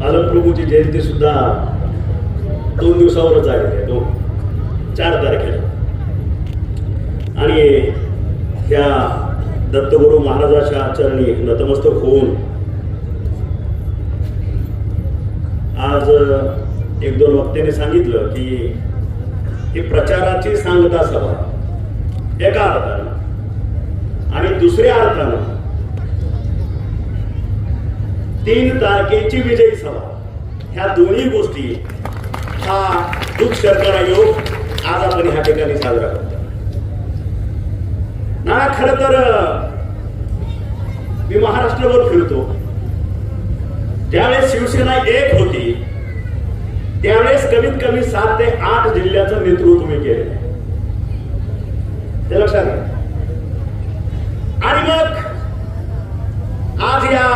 अलंप्रभूची जयंती सुद्धा 2 दिवसावरच झालेली आहे, 4 तारखेला. आणि ह्या दत्तगुरु महाराजाच्या चरणी नतमस्तक होऊन आज 1-2 वक्त्यांनी सांगितलं की ही प्रचाराची सांगता सभा एका अर्थानं आणि दुसऱ्या अर्थानं 3 तारखेची विजयी सभा, ह्या दोन्ही गोष्टी हा दुःख शर्करा योग आज आपण ह्या ठिकाणी साजरा करतो. ना खरं तर मी महाराष्ट्रभर फिरतो, त्यावेळेस शिवसेना एक होती, त्यावेळेस कमीत कमी 7 ते 8 जिल्ह्याचं नेतृत्व मी केलं, ते लक्षात घ्या. आणि मग आज या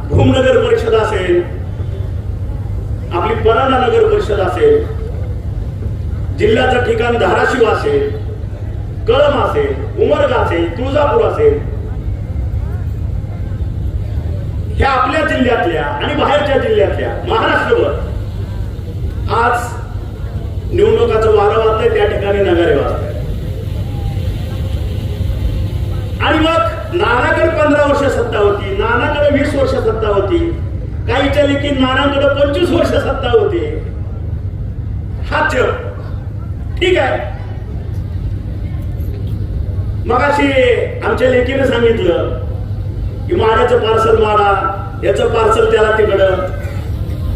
भूमनगर परिषद असेल, आपली परांडा नगर परिषद असेल, जिल्ह्याचं ठिकाण धाराशिव असेल, कळंब असेल, उमरगा असेल, तुळजापूर असेल, ह्या आपल्या जिल्ह्यातल्या आणि बाहेरच्या जिल्ह्यातल्या महाराष्ट्रभर आज निवडणुकाचं वारं वाजतंय, त्या ठिकाणी नगारे वाजताय. आणि मग नानाकडे 15 वर्ष सत्ता होती, नानाकडे 20 वर्ष सत्ता होती, काहीच्या लेखी नानाकडे 25 वर्ष सत्ता होती. हा जग ठीक आहे. मग अशी आमच्या लेखीने सांगितलं की माड्याचं पार्सल माडा, याचं पार्सल त्याला तिकडं,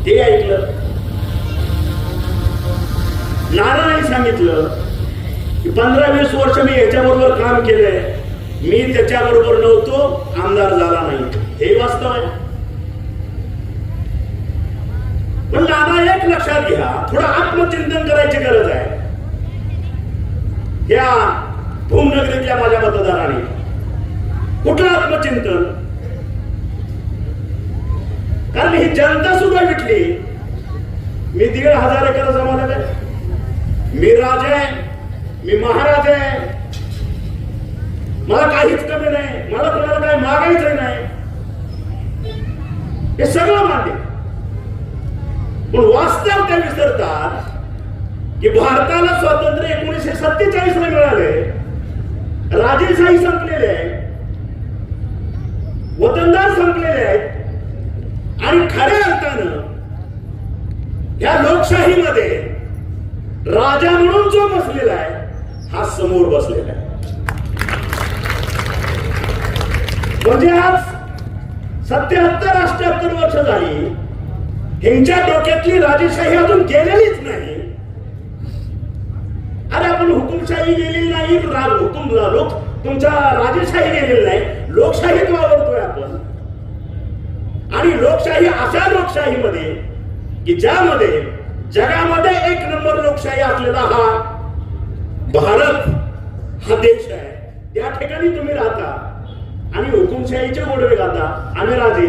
ते ऐकलं. नानांनी सांगितलं की 15-20 वर्ष मी याच्याबरोबर काम केलंय, मी त्याच्याबरोबर नव्हतो, आमदार झाला नाही, हे वास्तव आहे. पण नाना एक लक्षात घ्या, थोडं आत्मचिंतन करायची गरज आहे. या भूमनगरीतल्या माझ्या मतदारांनी कुठलं आत्मचिंतन? कारण ही जनता सुद्धा विटली. मी 1,500 एकर जमानत आहे, मी राजा आहे, मी महाराज आहे, मला काहीच कमी नाही, मला कोणाला काही मागायचं नाही, हे सगळं मान्य. पण वास्तव ते विसरतात की भारताला स्वातंत्र्य 1947 ला मिळाले, राजेशाही संपलेले आहे, वतनदार संपलेले आहेत, आणि खऱ्या अर्थानं या लोकशाहीमध्ये राजा म्हणून जो बसलेला आहे हा समोर बसलेला आहे. म्हणजे आज 77-78 वर्ष झाली, ह्यांच्या डोक्यातली राजेशाही अजून गेलेलीच नाही. अरे आपण हुकुमशाही गेलेली नाही, लोक तुमचा राजेशाही गेलेली नाही, लोकशाहीत वावरतोय आपण. आणि लोकशाही अशा लोकशाहीमध्ये की ज्यामध्ये जगामध्ये 1 नंबर लोकशाही असलेला हा भारत हा देश आहे, त्या ठिकाणी तुम्ही राहता आणि हुकुमशाहीचे गोडवे गाता. आम्ही राजे,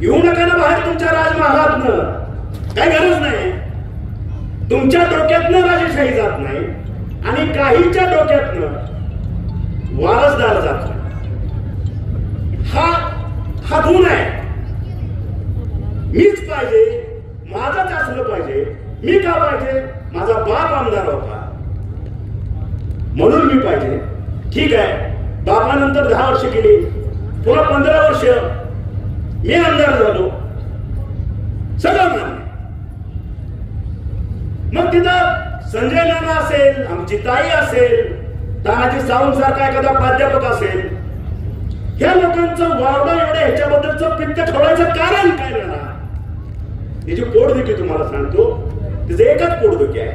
येऊ नका ना बाहेर तुमच्या राजमहालातनं, काही गरज नाही. तुमच्या डोक्यातनं राजेशाही जात नाही आणि काहीच्या डोक्यातनं वारसदार जात नाही. हा गुण आहे. मीच पाहिजे, माझंच असलं पाहिजे. मी का पाहिजे? माझा बाप आमदार होता म्हणून मी पाहिजे. ठीक आहे, बापानंतर 10 वर्ष गेली, पुन्हा 15 वर्ष मी आमदार झालो, सगळं मान्य. मग तिथं संजय नाना असेल, आमची ताई असेल, तानाजी सावंत सारखा एखादा प्राध्यापक असेल, ह्या लोकांचं वावडा एवढ्या ह्याच्याबद्दलचं पित्त ठेवायचं कारण काय? नाना त्याची पोटदुखी तुम्हाला सांगतो, तिचं एकच पोटदुखी आहे.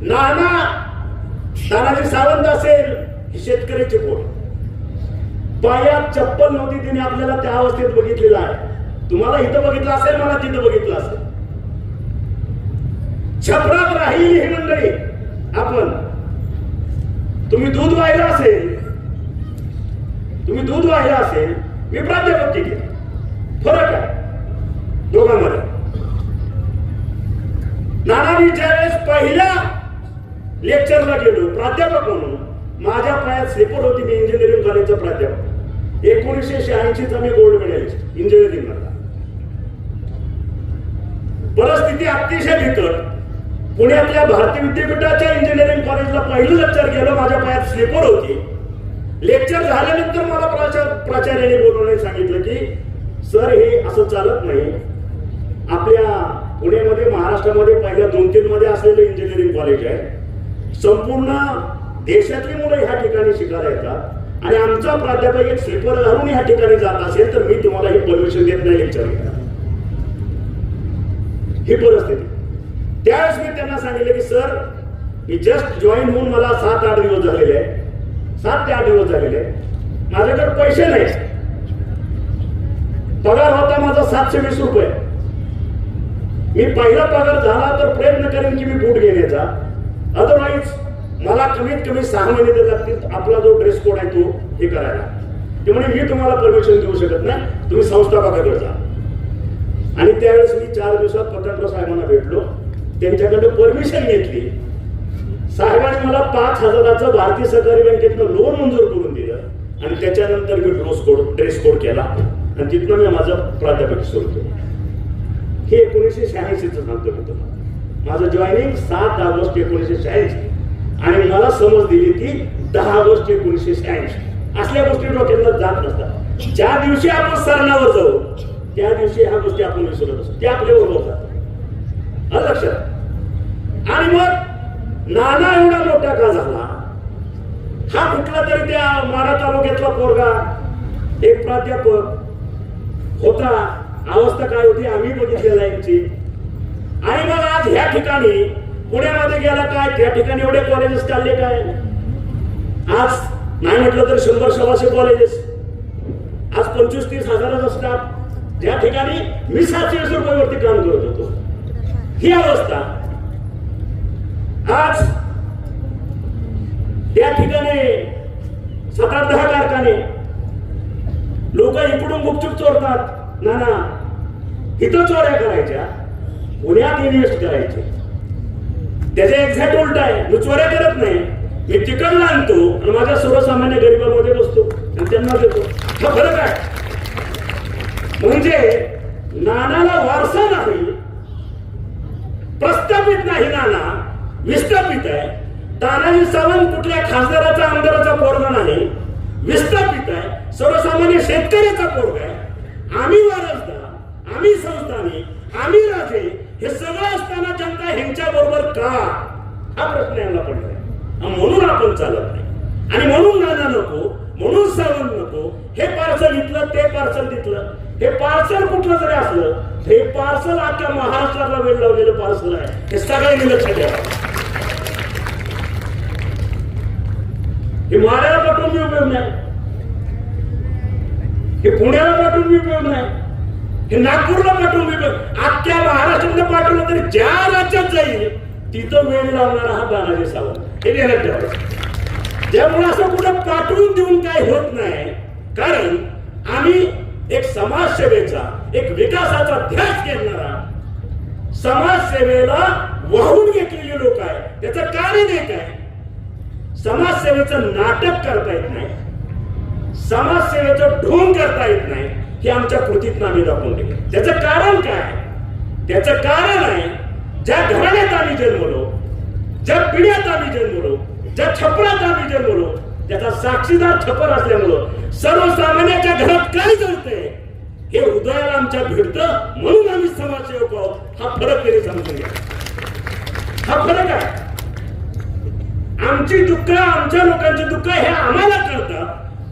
नाना तानाजी सावंत असेल, ही शेतकऱ्याची पोट, पायात चप्पल नव्हती, तिने आपल्याला त्या अवस्थेत बघितलेलं आहे. तुम्हाला इथं बघितलं असेल, मला तिथं बघितलं असेल. छपरात राहिली ही मंडळी आपण. तुम्ही दूध वाहिलं असेल, मी प्राध्यापक केले, फरक आहे दोघांमध्ये. नानांनी ज्यावेळेस पहिल्या लेक्चरला गेलो प्राध्यापक म्हणून, माझ्या पायात स्लिपर होती, मी इंजिनिअरिंग कॉलेजचा प्राध्यापक. 1986 चा मी गोल्ड मेडलिस्ट इंजिनिअरिंग मधला. परिस्थिती अतिशय बिकट. पुण्यातल्या भारतीय विद्यापीठाच्या इंजिनिअरिंग कॉलेजला पहिलं लेक्चर गेलं, माझ्या पायात स्लिपर होती. लेक्चर झाल्यानंतर मला प्राचार्याने बोलवण्याने सांगितलं की सर हे असं चालत नाही. आपल्या पुण्यामध्ये महाराष्ट्रामध्ये पहिल्या 2-3 मध्ये असलेलं इंजिनिअरिंग कॉलेज आहे. संपूर्ण देशातली मुलं ह्या ठिकाणी शिकायला येतात आणि आमचा प्राध्यापक एक स्लीपर घालून ह्या ठिकाणी जात असेल तर मी तुम्हाला ही परमिशन देत नाही लेक्चर घ्यायला. ही परिस्थिती. त्यावेळेस मी त्यांना सांगितलं की सर मी जस्ट जॉईन होऊन मला 7-8 दिवस झालेले आहे. 7 ते 8 दिवस झालेले आहे. माझ्याकडे पैसे नाही. पगार होता माझा 720 रुपये. मी पहिला पगार झाला तर प्रयत्न करेन की मी बूट घेण्याचा. अदरवाईज मला कमीत कमी 6 महिने तर लागतील आपला जो ड्रेस कोड आहे तो हे करायला. ते म्हणे मी तुम्हाला परमिशन देऊ शकत नाही, तुम्ही संस्थापकाकडे जा. आणि त्यावेळेस मी 4 दिवसात पतंगराव साहेबांना भेटलो, त्यांच्याकडे परमिशन घेतली. साहेबांनी मला 5,000चं भारतीय सहकारी बँकेतनं लोन मंजूर करून दिलं आणि त्याच्यानंतर मी ड्रेस कोड केला आणि तिथनं मी माझं प्राध्यापक सुरू केलं. हे 1986चं सांगतो मी तुम्हाला. माझं जॉईनिंग 7 ऑगस्ट 1986 आणि मला समज दिली ती 10 ऑगस्ट 1986. असल्या गोष्टी डोक्यात जात नसतात. ज्या दिवशी आपण सरणावर जाऊ त्या दिवशी ह्या गोष्टी आपण विसरत असतो. ते आपल्या बरोबर जातात. लक्षात. आणि मग नाना एवढा मोठा का झाला? हा कुठला तरी त्या माढा तालुक्यातला पोरगा एक प्राध्यापक होता. अवस्था काय होती आम्ही बघितलेला यांची. आणि मग आज ह्या ठिकाणी पुण्यामध्ये गेला काय त्या ठिकाणी एवढे कॉलेजेस काढले काय. आज नाही म्हटलं तर 100-125 कॉलेजेस. आज 25-30 हजाराचा स्टाफ. ज्या ठिकाणी मी 720 रुपयावरती काम करत होतो. ही अवस्था. आज त्या ठिकाणी 7-10 कारखाने. लोक इकडून गुपचूप चोरतात. ना इथं चोऱ्या करायच्या, पुण्यात इन्व्हेस्ट करायचे. त्याचे एक्झॅक्ट उलट आहे. मी चोऱ्या करत नाही, मी तिकडला आणतो आणि माझ्या सर्वसामान्य गरिबांमध्ये बसतो आणि त्यांना देतो. हा फरक आहे. म्हणजे नानाला वारसा नाही, प्रस्थापित नाही. नाना विस्थापित आहे. तानाजी सावंत कुठल्या खासदाराचा आमदाराचा पोरगा नाही, विस्थापित आहे. सर्वसामान्य शेतकऱ्याचा पोरगा आहे. आम्ही वारसदार, आम्ही संस्थानिक, आम्ही राजे, हे सगळं असताना जनता ह्यांच्या बरोबर का? हा प्रश्न यांना पडलाय. म्हणून आपण चालत नाही. आणि म्हणून नाना नको, म्हणून सावंत नको. हे पार्सल इथलं, ते पार्सल तिथलं. हे पार्सल कुठलं जरी असलं हे पार्सल अख्ख्या महाराष्ट्राला वेळ लावलेलं पार्सल आहे. हे सगळ्यांनी लक्षात घ्या. हे माड्याला पाठवून बी उपयोग नाही, हे पुण्याला पाठवून बी उपयोग नाही, हे नागपूरला पाठवून बी उपयोग. अख्ख्या महाराष्ट्राला पाठवलं तरी ज्या राज्यात जाईल तिथं वेळ लावणारा हा तानाजी सावंत. हे ध्यानात ठेवा. त्यामुळे असं कुठं पाठवून देऊन काय होत नाही. कारण आम्ही एक समाजसेवेचा, एक विकासाचा ध्यास घेणारा, समाजसेवेला वाहून घेतलेली लोक आहे. त्याचं कारण एक आहे, समाजसेवेचं नाटक करता येत नाही, समाजसेवेचं ढोंग करता येत नाही. हे आमच्या कृतीत आम्ही दाखवून दिले. त्याचं कारण काय? त्याचं कारण आहे ज्या घराण्यात आम्ही जन्मलो, ज्या पिढ्यात आम्ही जन्मलो, ज्या छपरात आम्ही जन्मलो, त्याचा साक्षीदार छपर असल्यामुळं सर्वसामान्याच्या घरात काय चालतंय हे हृदयाला आमच्या भिडतं. म्हणून आम्ही समाजसेवक आहोत. हा फरक तरी समजून घ्या. हा फरक आहे. आमची दुःख, आमच्या लोकांची दुःख हे आम्हाला कळतात.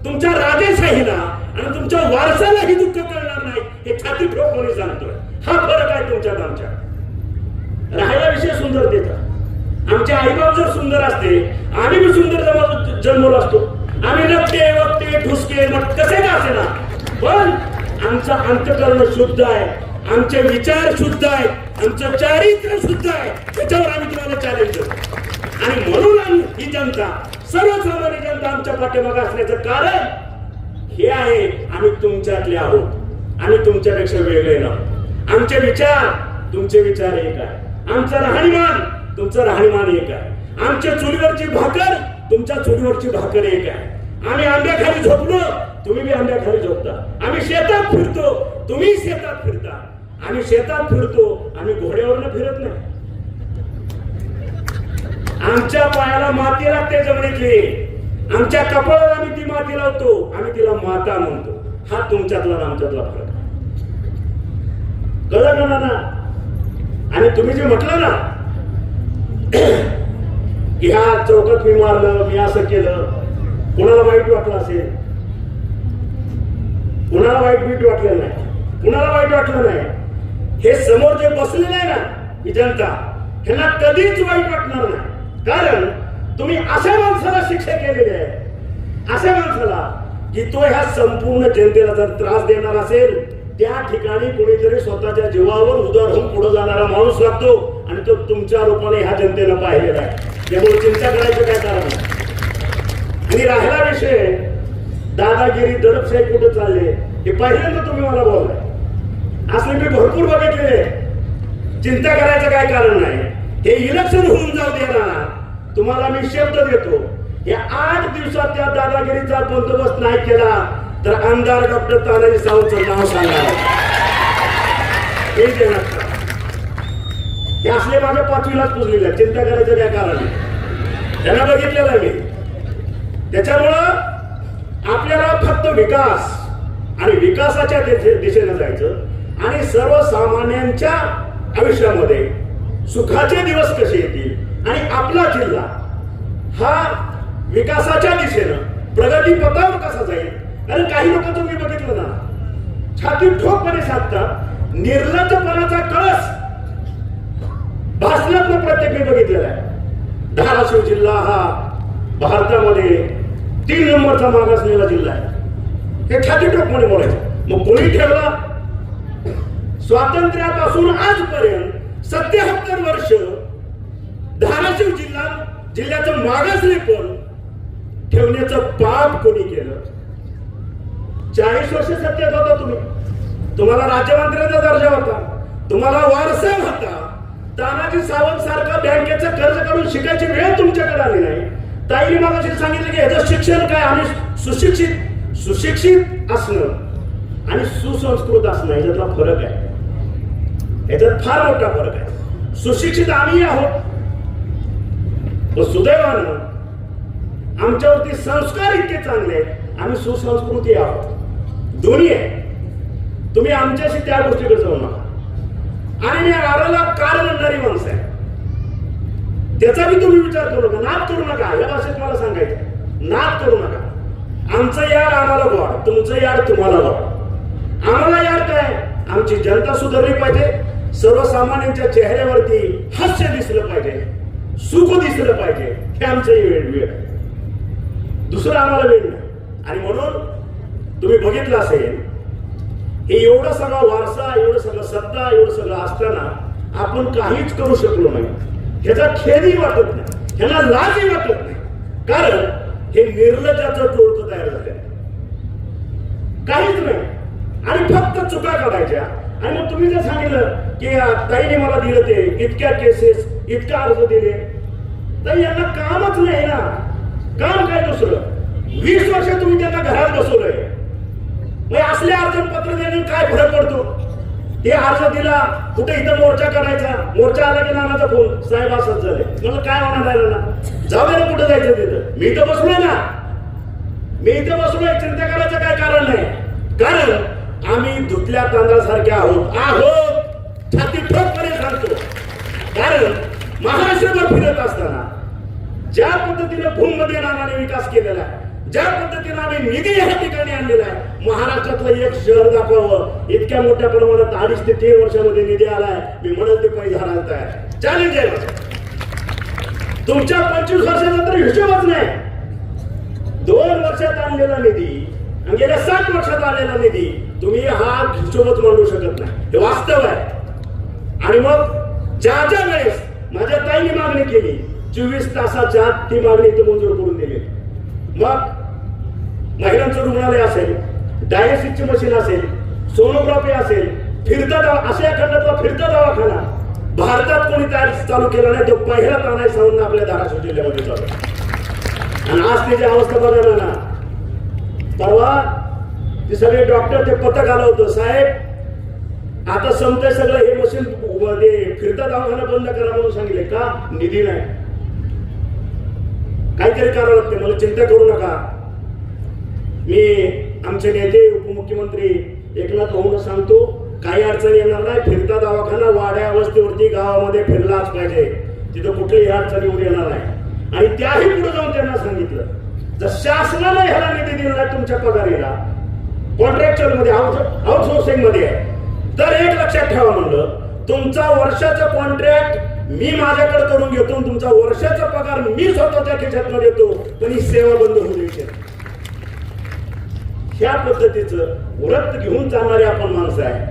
तुमच्या राजेशाहीला आणि तुमच्या वारसाला ही दुःख कळणार नाही हे छाती ठोकून सांगतोय. हा फरक आहे तुमच्यात आमच्या. राहायला विषय सुंदरतेचा. आमचे आईबाप जर सुंदर असते, आम्ही बी सुंदर जन्मलो असतो. आम्ही नकटे वक्ते ठुसके कसे का असे ना, पण आमचं अंतकरण शुद्ध आहे, आमचे विचार शुद्ध आहेत, आमचं चारित्र्य शुद्ध आहे. त्याच्यावर आम्ही तुम्हाला चॅलेंज करतो. आणि म्हणून ही जनता, सर्वसामान्य जनता आमच्या पाठीमागे असण्याचं कारण हे आहे, आम्ही तुमच्यातले आहोत. आम्ही तुमच्यापेक्षा वेगळे नाहोत. आमचे विचार तुमचे विचार एक आहे, आमचं राहणीमान तुमचं राहणीमान एक आहे, आमच्या चुलीवरची भाकर तुमच्या चुलीवरची भाकर एक आहे. आम्ही आंब्याखाली झोपलो, तुम्ही बी आंब्याखाली झोपता. आम्ही शेतात फिरतो, तुम्ही शेतात फिरता. आम्ही शेतात फिरतो, आम्ही घोड्यावरनं फिरत नाही. आमच्या पायाला माती लागते जमिनीतली, आमच्या कपाळाला आम्ही ती माती लावतो, आम्ही तिला माता म्हणतो. हा तुमच्यातला आणि आमच्यातला फरक. कळलं ना ना? आणि तुम्ही जे म्हटलं ना की ह्या चौकात मी मारलं, मी असं केलं, कुणाला वाईट वाटलं असेल? कुणाला वाईट वाटलं नाही, कुणाला वाईट वाटलं नाही. हे समोर जे बसलेले आहे ना ही जनता, ह्यांना कधीच वाईट वाटणार नाही. कारण तुम्ही अशा माणसाला शिक्षा केलेली आहे, अशा माणसाला की तो ह्या संपूर्ण जनतेला जर त्रास देणार असेल, त्या ठिकाणी कोणीतरी स्वतःच्या जीवावर उदार होऊन पुढे जाणारा माणूस लागतो, आणि तो तुमच्या रूपाने ह्या जनतेनं पाहिलेला आहे. त्यामुळे चिंता करायचं काय कारण नाही. आणि राहिला विषय दादागिरी, दडपशाही कुठे चालले हे पहिल्यांदा तुम्ही मला बोललाय. असले मी भरपूर बघितलेले. चिंता करायचं काय कारण नाही. हे इलेक्शन होऊन जाऊ देणार, तुम्हाला मी शब्द देतो, या 8 दिवसात त्या दादागिरीचा बंदोबस्त नाही केला तर आमदार डॉक्टर तानाजी सावंतचं नाव सांगा. हे असले माझ्या 5वीलाच पुजलेले. चिंता करायचं काय कारण नाही, त्यांना बघितलेलं आहे मी. त्याच्यामुळं आपल्याला फक्त विकास आणि विकासाच्या दिशेने जायचं आणि सर्वसामान्यांच्या आयुष्यामध्ये सुखाचे दिवस कसे येतील आणि आपला जिल्हा हा विकासाच्या दिशेनं प्रगती पथावर कसा जाईल. कारण काही लोक तुम्ही बघितलं ना, छाती ठोकपणे साधतात, निर्लज्जपणाचा कळस भाषणातलं प्रत्येक मी बघितलेला आहे. धाराशिव जिल्हा हा भारतामध्ये 3 नंबरचा मागासलेला जिल्हा आहे. हे छाती ठोकपणे बोलायचं. मग कोणी ठेवला? स्वातंत्र्यापासून आजपर्यंत 77 वर्ष धाराशिव जिल्ह्याचं मागासलेपण ठेवण्याचं पाप कोणी केलं? 40 वर्ष सत्तेत होता तुम्ही, तुम्हाला राज्यमंत्र्याचा दर्जा होता, तुम्हाला वारसा होता. तानाजी सावंत सारखा बँकेचं कर्ज काढून शिकायची वेळ तुमच्याकडे आली नाही. ताईने मागाशी सांगितलं की याचं शिक्षण काय, आम्ही सुशिक्षित असणं आणि सुसंस्कृत असणं याच्यातला फरक आहे. याच्यात फार मोठा फरक आहे. सुशिक्षित आम्ही आहोत, पण सुदैवानं आमच्यावरती संस्कार इतके चांगले आहेत, आम्ही सुसंस्कृती आहोत. दोन्ही आहे. तुम्ही आमच्याशी त्या गोष्टीकडे जाऊ नका. आणि मी आराला कार म्हणणारी माणसं आहे, त्याचा बी तुम्ही विचार करू नका, नाद करू नका. या भाषेत मला सांगायचं, नाद करू नका. आमचं यार आम्हाला गोड, तुमचं यार तुम्हाला गोड. आम्हाला यार काय, आमची जनता सुधारली पाहिजे, सर्वसामान्यांच्या चेहऱ्यावरती हास्य दिसलं पाहिजे, सुख दिसलं पाहिजे. हे आमचं वेळ आहे, दुसरं आम्हाला वेळ नाही. आणि म्हणून तुम्ही बघितलं असेल, हे एवढं सगळं वारसा, एवढं सगळं सत्ता, एवढं सगळं असताना आपण काहीच करू शकलो नाही. ह्याचा खेदही वाटत नाही, ह्याला लाजही वाटत नाही. कारण हे निर्लज्जाचं टोळकं तयार झालं, काहीच नाही. आणि फक्त चुका काढायच्या. आणि मग तुम्ही जर सांगितलं की ताईने मला दिलं ते इतक्या केसेस, इतका अर्ज दिले, तर यांना कामच नाही ना. काम काय दुसरं? 20 वर्ष तुम्ही त्यांना घरात बसवलंय. मग असले अर्जपत्र देणे काय फरक पडतो? हे अर्ज दिला, कुठे इथं मोर्चा करायचा, मोर्चा आला की नानाचा फोन, साहेब असंच झाले, मला काय होणार आहे ना, जाऊ दे ना, कुठं जायचं तिथं, मी इथं बसलोय ना, मी इथं बसलोय, चिंता करायचं काय कारण नाही. कारण आम्ही धुतल्या तांदळासारखे आहोत, छाती ठोकपणे सांगतो. कारण महाराष्ट्रभर फिरत असताना ज्या पद्धतीने भूममध्ये नानाने विकास केलेला आहे, ज्या पद्धतीने आम्ही निधी या ठिकाणी आणलेला आहे, महाराष्ट्रातलं एक शहर दाखवावं, इतक्या मोठ्या प्रमाणात 2.5 ते 3 वर्षामध्ये निधी आलाय. मी म्हणत ते पैसे हारायला आहे, चॅलेंज आहे माझं. तुमच्या 25 वर्षाचा तर हिशोबच नाही. 2 वर्षात आणलेला निधी आणि गेल्या 7 वर्षात आलेला निधी, तुम्ही हा हिशोबच मांडू शकत नाही. हे वास्तव आहे. आणि मग ज्या वेळेस माझ्या ताईने मागणी केली, 24 तासाच्या आत ती मागणी इथं मंजूर करून दिली. मग महिलांचं रुग्णालय असेल, डायलिसिसची मशीन असेल, सोनोग्राफी असेल, फिरता आशिया खंडातला फिरता दवाखाना भारतात कोणी चालू केला नाही. तो पहिला तानाजी सावंत आपल्या धाराशिव जिल्ह्यामध्ये चालू. आणि आज त्याची अवस्था बघायला ना, परवा ते सगळे डॉक्टर ते पथक आलं होतं, साहेब आता समजतंय सगळं हे मशीन फिरता दवाखाना बंद करा म्हणून सांगितले का? निधी नाही. काहीतरी करावं लागते. मला चिंता करू नका. मी आमचे नेते उपमुख्यमंत्री एकनाथ भाऊंना सांगतो, काही अडचण येणार नाही. फिरता दवाखाना वाड्या वस्तीवरती गावामध्ये फिरलाच पाहिजे. तिथं कुठेही अडचणी येणार नाही. आणि त्याही पुढे जाऊन त्यांना सांगितलं, जर शासनाने ह्याला निधी दिला तुमच्या पगारीला कॉन्ट्रॅक्च्युअल मध्ये आउटसोर्सिंग मध्ये आहे, तर एक लक्षात ठेवा म्हणलं, तुमचा वर्षाचा कॉन्ट्रॅक्ट मी माझ्याकडे करून घेतो, तुमचा वर्षाचा पगार मी स्वतःच्या खिशातून देतो, पण ही सेवा बंद होऊ द्यायची. ह्या पद्धतीचं व्रत घेऊन चालणारे आपण माणसं आहे.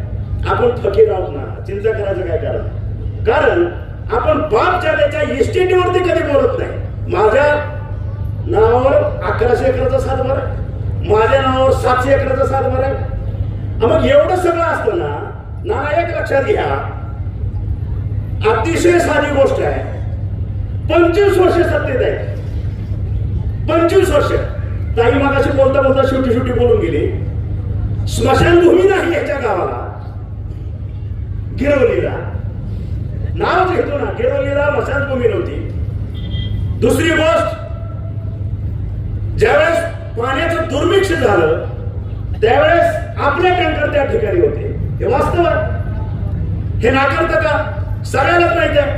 आपण फकीर आहोत ना, चिंता करायचं काय कारण? कारण आपण बाप जाण्याच्या इस्टेटीवरती कधी बोलत नाही. माझ्या नावावर 1100 एकराचा सातबार आहे, माझ्या नावावर 700 एकराचा सातबार आहे. मग एवढं सगळं असतं ना, एक लक्षात घ्या, अतिशय साधी गोष्ट आहे. 25 वर्ष सत्तेत आहे, 25 वर्ष. ताई मागाशी बोलता बोलता शेवटी बोलून गेली, स्मशानभूमी नाही याच्या गावाला, गिरवलीला नाव घेतो ना, गिरवलीला स्मशानभूमी नव्हती. दुसरी गोष्ट, ज्यावेळेस पाण्याचं दुर्भिक्ष झालं त्यावेळेस आपले टँकर त्या ठिकाणी होते. हे वास्तव आहे, हे नाकारतं का? सगळ्यालाच माहिती आहे.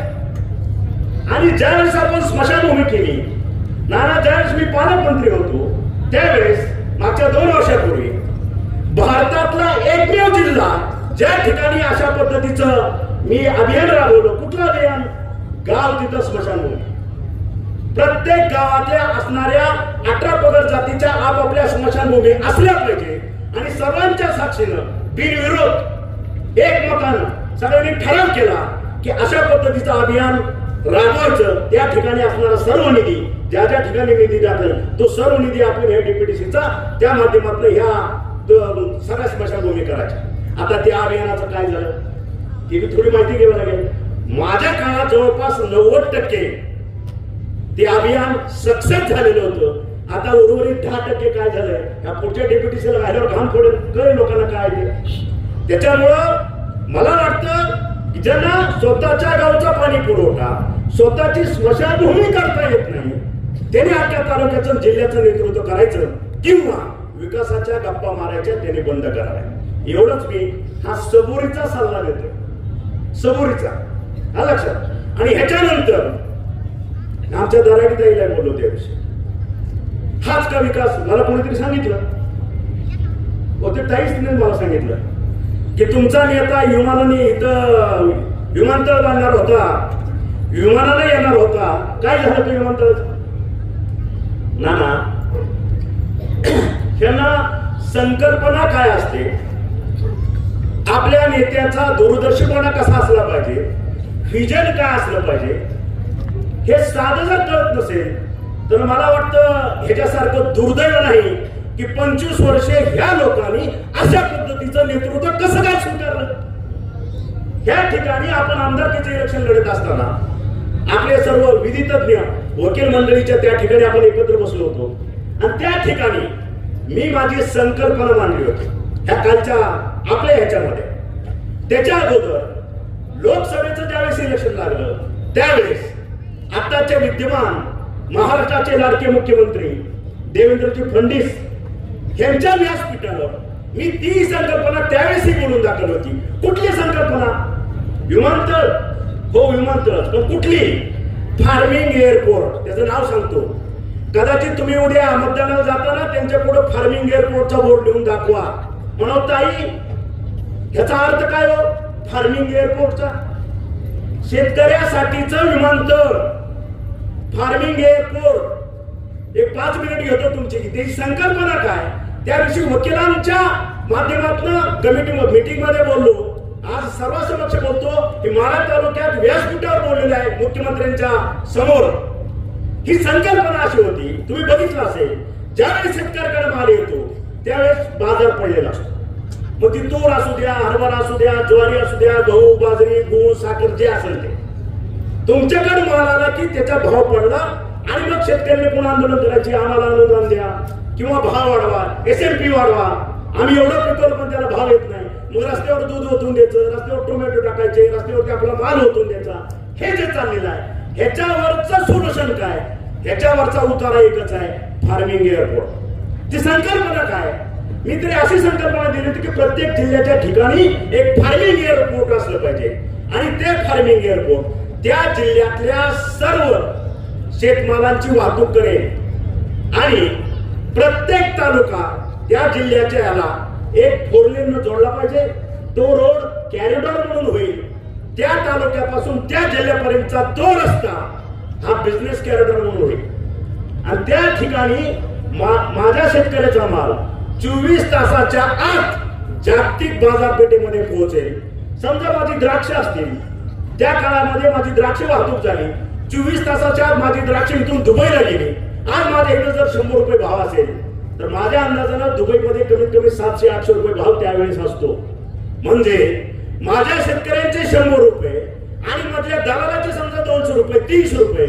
आणि ज्यावेळेस आपण स्मशानभूमी केली, ज्यावेळेस मी पालकमंत्री होतो त्यावेळेस मागच्या 2 वर्षापूर्वी भारतातला एकमेव जिल्हा ज्या ठिकाणी अशा पद्धतीचं मी अभियान राबवलं. कुठलं अभियान? गाव तिथं स्मशानभूमी. प्रत्येक गावातल्या असणाऱ्या 18 पगड जातीच्या आपापल्या स्मशानभूमी असल्या पाहिजे. आणि सर्वांच्या साक्षीनं बिनविरोध एकमतानं सगळ्यांनी ठराव केला की अशा पद्धतीचं अभियान राबवायचं. त्या ठिकाणी असणारा सर्व निधी, ज्या ज्या ठिकाणी निधी जातो तो सर्व निधी आपण ह्या डीपीटीसीचा त्या माध्यमातून ह्या सगळ्या स्मशानभूमी करायच्या. आता त्या अभियानाचं काय झालं ती थोडी माहिती घ्यावी लागेल. माझ्या काळात जवळपास 90% ते अभियान सक्सेस झालेलं होतं. आता उर्वरित 10% काय झालंय, ह्या पुढच्या डेप्युटीसीला राहिल्यावर घाम फोडेल कळेल लोकांना काय ते. त्याच्यामुळं मला वाटतं की ज्यांना स्वतःच्या गावचा पाणी पुरवठा, स्वतःची स्मशानभूमी करता येत नाही, त्याने अख्ख्या तालुक्याचं जिल्ह्याचं नेतृत्व करायचं किंवा विकासाच्या गप्पा मारायच्या त्याने बंद कराव्या. एवढंच मी हा सबुरीचा सल्ला देतो, सबुरीचा, हा लक्षात. आणि ह्याच्यानंतर आमच्या दराडी ताईला बोललो त्याविषयी, हाच का विकास? मला कोणीतरी सांगितलं होते, ताईच तिने मला सांगितलं की तुमचा नेता विमानाने इथं विमानतळ बांधणार होता, विमानाने येणार होता. काय झालं ते विमानतळ? त्यांना संकल्पना काय असते, आपल्या नेत्याचा दूरदर्शीपणा कसा असला पाहिजे, व्हिजन काय असलं पाहिजे, हे साधं जर कळत नसेल तर मला वाटतं ह्याच्यासारखं दुर्दैव नाही की 25 वर्षे ह्या लोकांनी अशा पद्धतीचं नेतृत्व कसं काय स्वीकारलं. ह्या ठिकाणी आपण आमदारकीचे इलेक्शन लढत असताना आपले सर्व विधी तज्ञ वकील मंडळीच्या त्या ठिकाणी आपण एकत्र बसलो होतो आणि त्या ठिकाणी मी माझी संकल्पना मांडली होती ह्या कालच्या आपल्या ह्याच्यामध्ये. त्याच्या अगोदर लोकसभेचं ज्यावेळेस इलेक्शन लागलं त्यावेळेस आताचे विद्यमान महाराष्ट्राचे लाडके मुख्यमंत्री देवेंद्रजी फडणवीस यांच्या व्यासपीठावर मी ती संकल्पना त्यावेळेस बोलून दाखल होती. कुठली संकल्पना? विमानतळ. हो, विमानतळ. पण कुठली? Farming airport. त्याचं नाव सांगतो. कदाचित तुम्ही उद्या मतदानाला जाताना त्यांच्या पुढे फार्मिंग एअरपोर्टचा बोर्ड लिहून दाखवा. म्हणून ताई ह्याचा अर्थ काय हो? फार्मिंग एअरपोर्टचा शेतकऱ्यासाठीचं विमानतळ, फार्मिंग एअरपोर्ट. एक 5 मिनिट घेतो तुमची. त्याची संकल्पना काय? त्या दिवशी वकिलांच्या माध्यमातून कमिटी मीटिंग मध्ये बोललो. आज सर्वांसमक्ष बोलतो की माळा तालुक्यात व्यासपीठावर बोललेलं आहे मुख्यमंत्र्यांच्या समोर. ही संकल्पना अशी होती, तुम्ही बघितलं असेल, ज्यावेळेस शेतकऱ्याकडे माल येतो त्यावेळेस बाजार पडलेला असतो. मग ती तूर असू द्या, हरभरा असू द्या, ज्वारी असू द्या, गहू, बाजरी, गूळ, साखर जे असेल ते तुमच्याकडे माल आला की त्याचा भाव पडला आणि मग शेतकऱ्यांनी पुन्हा आंदोलन करायची, आम्हाला अनुदान द्या किंवा भाव वाढवा, SMP वाढवा. आम्ही एवढं पिकवलं पण त्याला भाव येत नाही. मग रस्त्यावर दूध ओतून द्यायचं, रस्त्यावर टोमॅटो टाकायचे, रस्त्यावरती आपला माल ओतून द्यायचा, हे जे चाललेलं आहे ह्याच्यावरचं सोल्युशन काय? ह्याच्यावरचा उतारा एकच आहे, फार्मिंग एअरपोर्ट. ती संकल्पना काय? मी तरी अशी संकल्पना दिली होती की प्रत्येक जिल्ह्याच्या ठिकाणी एक फार्मिंग एअरपोर्ट असलं पाहिजे आणि ते फार्मिंग एअरपोर्ट त्या जिल्ह्यातल्या सर्व शेतमालांची वाहतूक करेल आणि प्रत्येक तालुका त्या जिल्ह्याच्या याला एक फोर लेन जोडला पाहिजे. तो रोड कॅरिडॉर म्हणून होईल. त्या तालुक्यापासून त्या जिल्ह्यापर्यंतचा तो रस्ता हा बिझनेस कॅरिडॉर म्हणून होईल आणि त्या ठिकाणी माझ्या शेतकऱ्याचा माल 24 तासाच्या आत जागतिक बाजारपेठेमध्ये पोहोचेल. समजा माझी द्राक्ष असतील, त्या काळामध्ये माझी द्राक्ष वाहतूक झाली, 24 तासाच्या आत माझी द्राक्ष इथून दुबईला गेली. आज माझ्या इकडे जर 100 रुपये भाव असेल तर माझ्या अंदाजानं दुबईमध्ये कमीत कमी 700-800 रुपये भाव त्यावेळेस असतो. म्हणजे माझ्या शेतकऱ्यांचे 100 रुपये आणि मधल्या दलालाचे समजा 200 रुपये, 300 रुपये,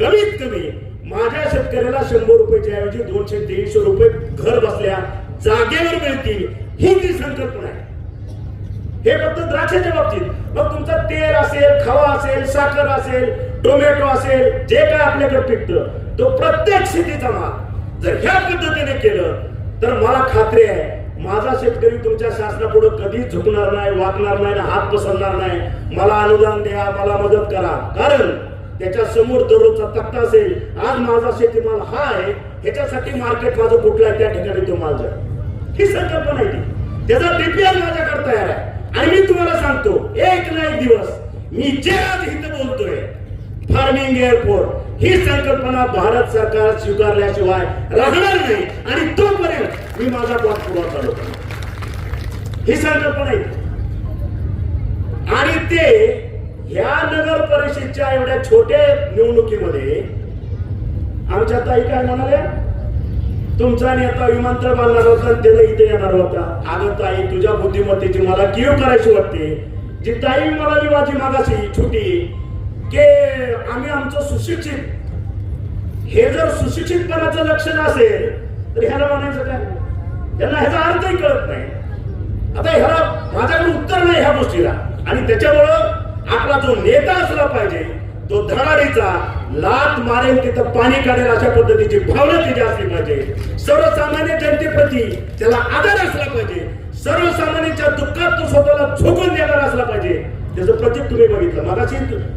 कमीत कमी माझ्या शेतकऱ्याला 100 रुपयाच्या ऐवजी 200-300 रुपये घर बसल्या जागेवर मिळतील. ही ती संकल्पना आहे. हे फक्त द्राक्षाच्या बाबतीत. मग तुमचा तेल असेल, खवा असेल, साखर असेल, टोमॅटो असेल, जे काय आपल्याकडे पिकतं तो प्रत्येक शेतीचा माल जर ह्या पद्धतीने केलं तर मला खात्री आहे माझा शेतकरी तुमच्या शासनापुढे कधीच झुकणार नाही, वाकणार नाही, हात पसरणार नाही. मला अनुदान द्या, मला मदत करा. कारण त्याच्या समोर दररोजचा तक्ता असेल. आज माझा शेतीमाल हा आहे, ह्याच्यासाठी मार्केट माझं कुठलं आहे त्या ठिकाणी तो माल जाईल. ही संकल्पना आहे ती. त्याचा डीपीआर माझ्याकडे तयार आहे आणि मी तुम्हाला सांगतो एक ना एक दिवस मी जे आज इथं बोलतोय फार्मिंग एअरपोर्ट ही संकल्पना भारत सरकार स्वीकारल्याशिवाय राहणार नाही आणि तोपर्यंत मी माझा पाठपुरावा चालू करणार. ही संकल्पना आहे आणि ते ह्या नगर परिषदेच्या एवढ्या छोट्या निवडणुकीमध्ये आमच्या ताई काय म्हणाल्या, तुमचा नेता विमानतळ बांधणार होता त्याला इथे येणार होता. अगं ताई, तुझ्या बुद्धिमत्तेची मला कीव करायची वाटते. जी ताई म्हणाली माझी मागाशी छोटी की आम्ही आमचं सुशिक्षित, हे जर सुशिक्षितपणाचं लक्षण असेल तर ह्याला म्हणायचं काय? ह्याला ह्याचा अर्थही कळत नाही. आता ह्याला माझ्याकडे उत्तर नाही ह्या गोष्टीला आणि त्याच्यामुळं आपला जो नेता असला पाहिजे तो धडाडीचा, लात मारेल तिथं पाणी काढेल अशा पद्धतीची भावना त्याची असली पाहिजे. सर्वसामान्य जनतेप्रती त्याला आदर असला पाहिजे. सर्वसामान्यांच्या दुःखात तो स्वतःला झोकून देणार असला पाहिजे. त्याचं प्रतीक तुम्ही बघितलं. मगाशी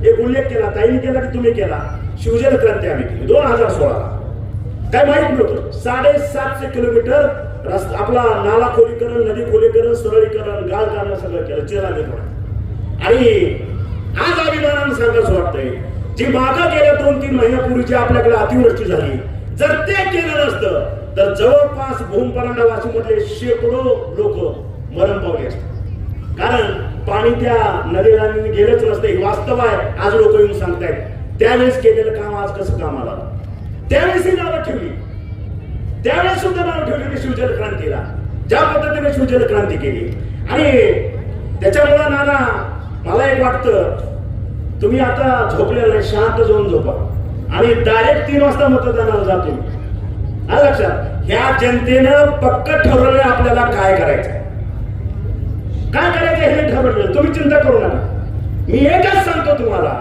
एक उल्लेख केला, ताईने केला की तुम्ही केला. शिवजन क्रांती आम्ही केली 2016. काय माहित नव्हतं. 750 किलोमीटर रस्ता, आपला नाला खोलीकरण, नदी खोलीकरण, सरळीकरण, गाळ काढणं सगळं केलं चेला निर्माण. आणि आज अभिमानानं सांगायचं वाटतंय जी मागं गेल्या 2-3 महिन्यापूर्वी आपल्याकडे अतिवृष्टी झाली, जर ते केलं नसतं तर जवळपास भूमपरांडा वाशीमधले शेकडो लोक मरण पावले असतात. कारण पाणी त्या नदीला गेलंच नसतं. हे वास्तव आहे. आज लोक येऊन सांगतायत त्यावेळेस केलेलं काम आज कसं कामाला. त्यावेळेस ही नावं ठेवली, त्यावेळेस सुद्धा नाव ठेवली शिवजन क्रांतीला, ज्या पद्धतीने शिवजन क्रांती केली. आणि त्याच्यामुळे नाना मला एक वाटतं तुम्ही आता झोपलेला नाही, शांत जाऊन झोपा आणि डायरेक्ट 3 वाजता मतदानाला जा तुम्ही. लक्षात, ह्या जनतेनं पक्क ठरवलं आपल्याला काय करायचं, काय करायचं हे ठरवलं. तुम्ही चिंता करू नका. मी एकच सांगतो तुम्हाला,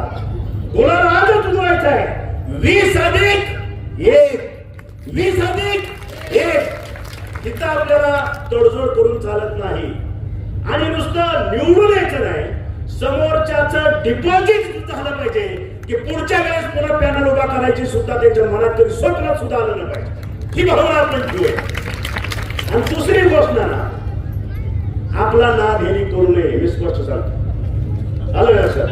कोणाला आजच उजवायचं आहे. 20+1 20+1 तिथं आपल्याला तडजोड करून चालत नाही आणि नुसतं निवडून यायचं नाही, समोरच्याचं डिपॉझिट झालं पाहिजे की पुढच्या वेळेस पुन्हा पॅनल उभा करायची सुद्धा त्यांच्या मनात तरी स्वप्नात सुद्धा आलं नाही पाहिजे. ही भावना आपण ठेवूया. आणि दुसरी गोष्ट ना, आपला नाद ह्यानी करू नये. मी स्पष्ट सांगतो. आलं लक्षात,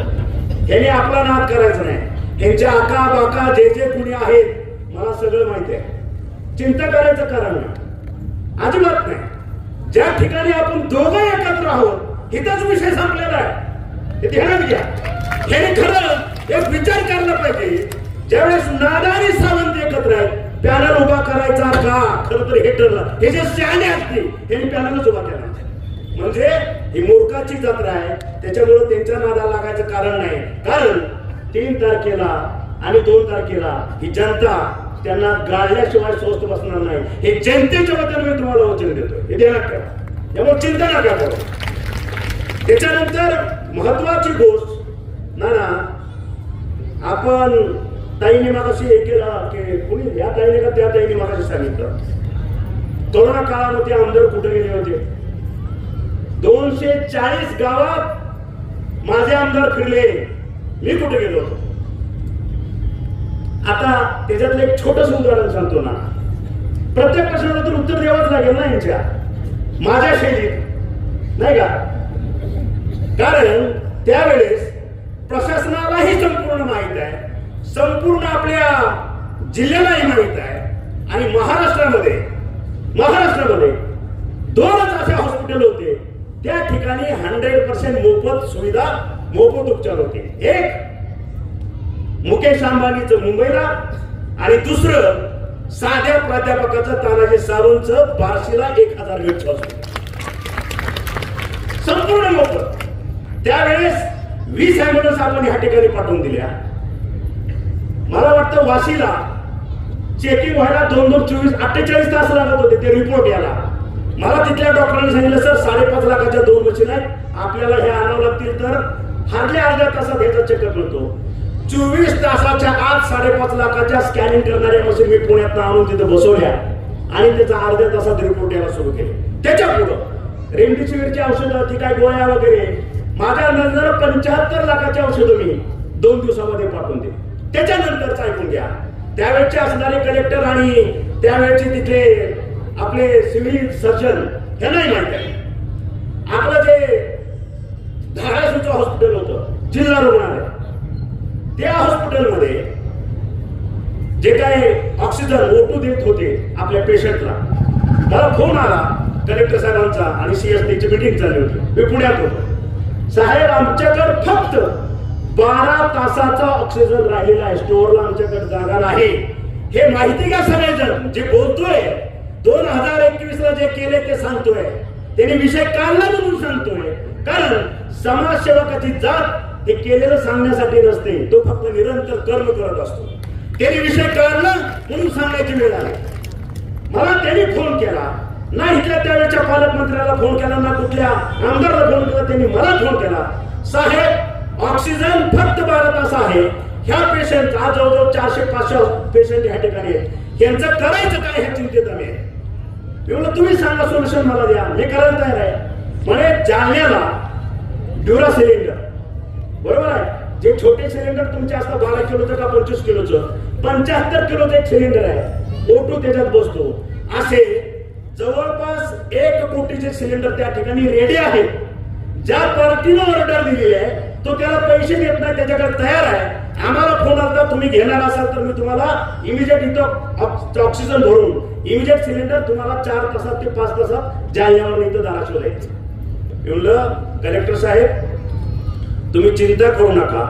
ह्याने आपला नाद करायचा नाही. ह्यांच्या आका बाका जे जे कुणी आहेत मला सगळं माहिती आहे. चिंता करायचं कारण नाही, अजिबात नाही. ज्या ठिकाणी आपण दोघं एकत्र आहोत इथंच विषय संपलेला आहे. हे ध्यानात घ्या. हे खरं एक विचार करायला पाहिजे. ज्यावेळेस नाना आणि सावंत एकत्र आहेत, पॅनल उभा करायचा का? खरं तर हे ठरलं. हे जे शहाणे असतील हे पॅनलच उभा केला. म्हणजे ही मूर्खाची जत्रा आहे. त्याच्यामुळे त्यांच्या नादाला लागायचं कारण नाही. कारण 3 तारखेला आणि 2 तारखेला ही जनता त्यांना गाळल्याशिवाय स्वस्त बसणार नाही. हे जनतेच्या वतीने मी तुम्हाला वचन देतो. हे ध्यानात ठेवा. त्यामुळे चिंता नका करू. त्याच्यानंतर महत्वाची गोष्ट ना आपण ताईने मागाशी हे केलं की कुणी या ताईने का त्या ताईने मागाशी सांगितलं कोरोना काळामध्ये आमदार कुठे गेले होते 240 गावात माझे आमदार फिरले मी कुठे गेलो होतो. आता त्याच्यातलं एक छोटस उदाहरण सांगतो ना. प्रत्येक प्रश्नाला तर उत्तर द्यावंच लागेल ना यांच्या माझ्या शैलीत नाही का. कारण त्यावेळेस प्रशासनालाही संपूर्ण माहित आहे संपूर्ण आपल्या जिल्ह्यालाही माहित आहे आणि महाराष्ट्रामध्ये दोनच असे हॉस्पिटल होते त्या ठिकाणी 100% मोफत सुविधा मोफत उपचार होते. एक मुकेश अंबानीचं मुंबईला आणि दुसरं साध्या प्राध्यापकाचं तानाजी सावंतचं बार्शीला 1000 बेडचं हॉस्पिटल संपूर्ण मोफत. त्यावेळेस 20 ॲम्ब्युलन्स आपण ह्या ठिकाणी पाठवून दिल्या. मला वाटतं वाशीला चेकिंग व्हायला 48 तास लागत होते ते रिपोर्ट याला. मला तिथल्या डॉक्टरांनी सांगितलं सर 5.5 लाखाच्या 2 मशीन आहेत आपल्याला हे आणावं लागतील तर हार्डली अर्ध्या तासात ह्याचा चेकअप होतो. 24 तासाच्या आत 5.5 लाखाच्या स्कॅनिंग करणाऱ्या मशीन मी पुण्यात आणून तिथे बसवल्या आणि त्याचा अर्ध्या तासात रिपोर्ट यायला सुरू केले. त्याच्या पुढं रेमडेसिवीरची औषधं ती काय गोळ्या वगैरे माझ्या नंतर 75 लाखाची औषधं मी 2 दिवसामध्ये पाठवून दिली. त्याच्यानंतरच ऐकून घ्या त्यावेळेचे असणारे कलेक्टर आणि त्यावेळेचे तिथे आपले सिव्हिल सर्जन हे नाही माहित आहे. आपलं जे धाराशिवचं हॉस्पिटल होतं जिल्हा रुग्णालय त्या हॉस्पिटलमध्ये जे काही ऑक्सिजन O2 देत होते आपल्या पेशंटला मला फोन आला कलेक्टर साहेबांचा आणि CSTची मीटिंग झाली होती. मी पुण्यात होतो. साहेब आमच्याकडे फक्त 12 तासाचा ऑक्सिजन राहिलेला आहे स्टोअरला आमच्याकडे जागा नाही. हे माहिती का सगळेजण जे बोलतोय 2021 ला जे केले ते सांगतोय त्यांनी विषय काढला म्हणून सांगतोय. कारण समाजसेवकाची जात हे केलेलं सांगण्यासाठी नसते तो फक्त निरंतर कर्म करत असतो. त्यांनी विषय काढला म्हणून सांगायची वेळ आली. मला त्यांनी फोन केला ना इथल्या त्यावेळेच्या पालकमंत्र्याला फोन केला ना कुठल्या आमदाराला फोन केला. त्यांनी मला फोन केला साहेब ऑक्सिजन फक्त 12 तास आहे. ह्या पेशंट आज जवळजवळ 400-500 पेशंट ह्या ठिकाणी आहेत यांचं करायचं काय ह्या चिंतेत आम्ही. म्हणलं तुम्ही सांगा सोल्युशन मला द्या मी करायला तयार आहे. म्हणे जालन्याला ड्युरा सिलेंडर बरोबर आहे जे छोटे सिलेंडर तुमचे असतात 12 किलोचं का 25 किलोचं 75 किलोचं एक सिलेंडर आहे O2 त्याच्यात बसतो. असे जवळपास 1 कोटीचे सिलेंडर त्या ठिकाणी रेडी आहेत. ज्या पार्टीनं ऑर्डर दिलेली आहे तो त्याला पैसे देत नाही त्याच्याकडे तयार आहे. आम्हाला फोन आला तुम्ही घेणार असाल तर मी तुम्हाला इमिजिएट इथं ऑक्सिजन भरून इमिजिएट सिलेंडर तुम्हाला 4 तासात ते 5 तासात जालन्यावर इथं धाराशिवला येते. म्हणलं कलेक्टर साहेब तुम्ही चिंता करू नका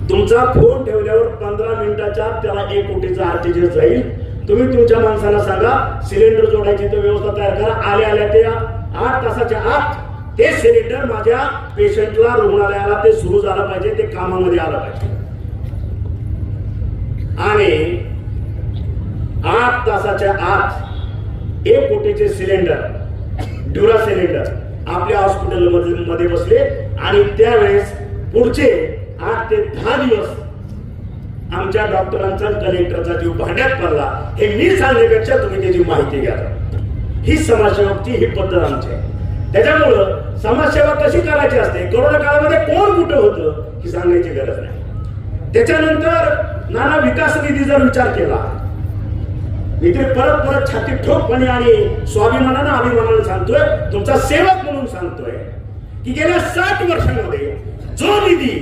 तुमचा फोन ठेवल्यावर 15 मिनिटाच्या त्याला 1 कोटीचा RTGS जाईल. तुम्ही तुमच्या माणसाला सांगा सिलेंडर जोडायची तर व्यवस्था तयार करा. आल्या ते 8 तासाच्या आत ते सिलेंडर माझ्या पेशंटला रुग्णालयाला ते सुरू झालं पाहिजे ते कामामध्ये आलं पाहिजे. आणि 8 तासाच्या आत 1 कोटीचे सिलेंडर ड्युरा सिलेंडर आपल्या हॉस्पिटल मध्ये बसले आणि त्यावेळेस पुढचे 8 ते 10 दिवस आमच्या डॉक्टरांचा कलेक्टरचा जीव भांड्यात पडला. हे मी सांगण्यापेक्षा तुम्ही त्याची माहिती घ्या. ही समाजसेवकची ही पद्धत आमची आहे. त्याच्यामुळं समाजसेवा कशी करायची असते कोरोना काळामध्ये कोण कुठं होतं ही सांगायची गरज नाही. त्याच्यानंतर नाना विकास निधीचा विचार केला. इथे परत छाती ठोकपणे आणि स्वाभिमानानं अभिमानानं सांगतोय तुमचा सेवक म्हणून सांगतोय की गेल्या 60 वर्षांमध्ये जो निधी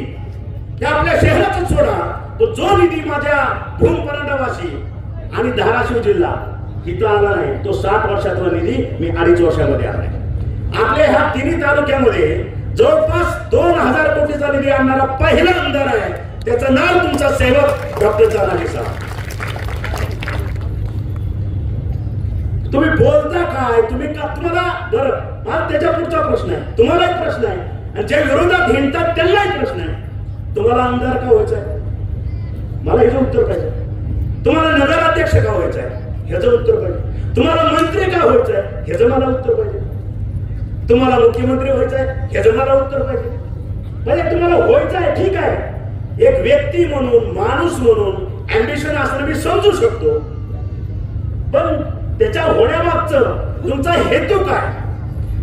त्या आपल्या शहरातच सोडा तो जो निधी माझ्या भूमपरांडावासी आणि धाराशिव जिल्हा इथं आला नाही तो 60 वर्षातला निधी मी 2.5 वर्षामध्ये आलाय. आपल्या ह्या तिन्ही तालुक्यामध्ये जवळपास 2000 कोटीचा निधी आणणारा पहिला आमदार आहे. त्याचं नाव तुमचा सेवक डॉक्टर तानाजी सावंत. तुम्ही बोलता काय तुम्ही का तुम्हाला बरं मला त्याच्या पुढचा प्रश्न आहे तुम्हाला एक प्रश्न आहे आणि ज्या विरोधात हिंडतात त्यांना एक प्रश्न आहे. तुम्हाला आमदार का व्हायचं आहे मला ह्याचं उत्तर पाहिजे. तुम्हाला नगराध्यक्ष का व्हायचं आहे ह्याचं उत्तर पाहिजे. तुम्हाला मंत्री का व्हायचं आहे ह्याचं मला उत्तर पाहिजे. तुम्हाला मुख्यमंत्री व्हायचं आहे ह्याचं मला उत्तर पाहिजे. म्हणजे तुम्हाला व्हायचं आहे ठीक आहे, एक व्यक्ती म्हणून माणूस म्हणून अँबिशन असणं मी समजू शकतो, पण त्याच्या होण्यामागचं तुमचा हेतू काय,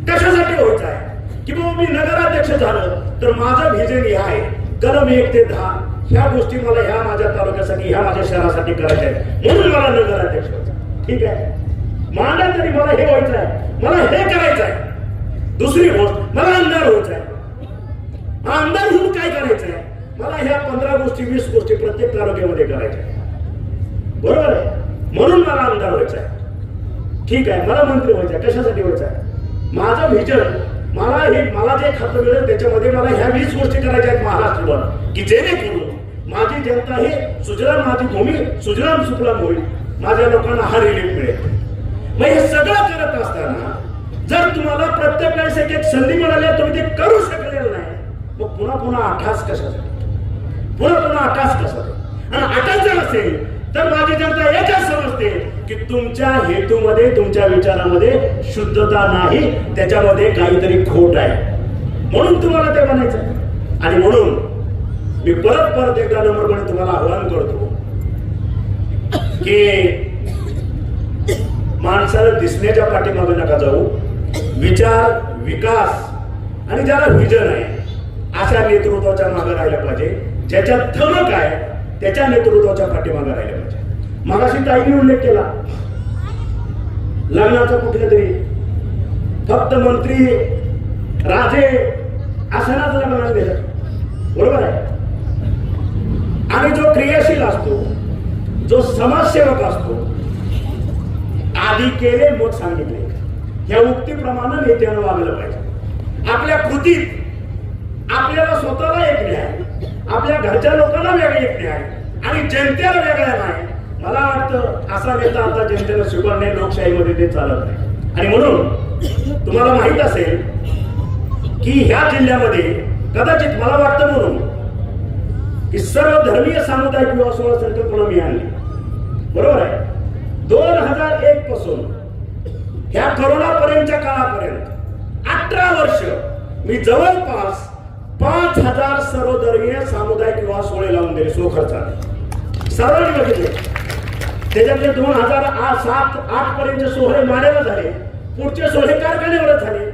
कशासाठी व्हायचं आहे? की बाबा मी नगराध्यक्ष झालं तर माझं व्हिजन हे आहे, कलम 1 ते 10 ह्या गोष्टी मला ह्या माझ्या तालुक्यासाठी ह्या माझ्या शहरासाठी करायच्या आहेत म्हणून मला नगराध्यक्ष व्हायचं. ठीक आहे, मांडा तरी मला हे व्हायचं आहे, मला हे करायचं आहे. दुसरी गोष्ट मला आमदार व्हायचं आहे. आमदार होऊन काय करायचं आहे? मला ह्या 15 गोष्टी 20 गोष्टी प्रत्येक तालुक्यामध्ये करायच्या आहे. बरोबर आहे, म्हणून मला आमदार व्हायचं आहे. ठीक आहे, मला मंत्री व्हायचं आहे. कशासाठी व्हायचं आहे? माझं व्हिजन, मला जे खातं मिळेल त्याच्यामध्ये मला ह्या 20 गोष्टी करायच्या आहेत महाराष्ट्रभर, की जेणेकरून माझी जनता ही सुजलाम, माझी भूमी सुजलाम सुफलाम होईल, माझ्या लोकांना हा रिलीफ मिळेल. मग हे सगळं करत असताना जर तुम्हाला प्रत्येक वेळेस एक संधी मिळाली तुम्ही ते करू शकलेलं नाही, मग पुन्हा आठास कशासाठी? पुन्हा आठास कशासाठी? आणि आठास जर असेल तर माझी जनता एकच समजते की तुमच्या हेतूमध्ये तुमच्या विचारामध्ये शुद्धता नाही, त्याच्यामध्ये काहीतरी खोट आहे, म्हणून तुम्हाला ते म्हणायचं आहे. आणि म्हणून मी परत एकदा नम्रपणे तुम्हाला आवाहन करतो की माणसाला दिसण्याच्या पाठीमागे नका जाऊ, विचार, विकास आणि ज्याला व्हिजन आहे अशा नेतृत्वाच्या मागे राहिलं पाहिजे, ज्याच्यात धमक आहे त्याच्या नेतृत्वाच्या पाठीमागे राहिलं पाहिजे. मगाशी ताईने उल्लेख केला लग्नाचा, कुठल्या तरी फक्त मंत्री राजे असणाच लग्नाला दिलं, बरोबर आहे. आणि जो क्रियाशील असतो, जो समाजसेवक असतो, आधी केले मग सांगितले, ह्या उक्तीप्रमाणे नेत्यानं वागलं पाहिजे. आपल्या कृतीत आपल्याला स्वतःला एक न्याय, आपल्या घरच्या लोकांना वेगळा एक न्याय आणि जनतेला वेगळा नाही. मला वाटतं असा नेता आता जनतेला स्वीकारणे लोकशाहीमध्ये ते चालत नाही. आणि म्हणून तुम्हाला माहित असेल की ह्या जिल्ह्यामध्ये कदाचित मला वाटतं म्हणून की सर्व धर्मीय सामुदायिक विवाह सोहळा संकल्पना मी आणली, बरोबर आहे. 2001 पासून ह्या करोनापर्यंतच्या काळापर्यंत 18 वर्ष मी जवळपास 5000 सर्वधर्मीय सामुदायिक विवाह सोहळे लावून दिले स्वखर्चाने. सर्वांनी बघितले, त्याच्यातले 2007-8 पर्यंत सोहळे माड्यावर झाले, पुढचे सोहळे कारखान्यावर झाले.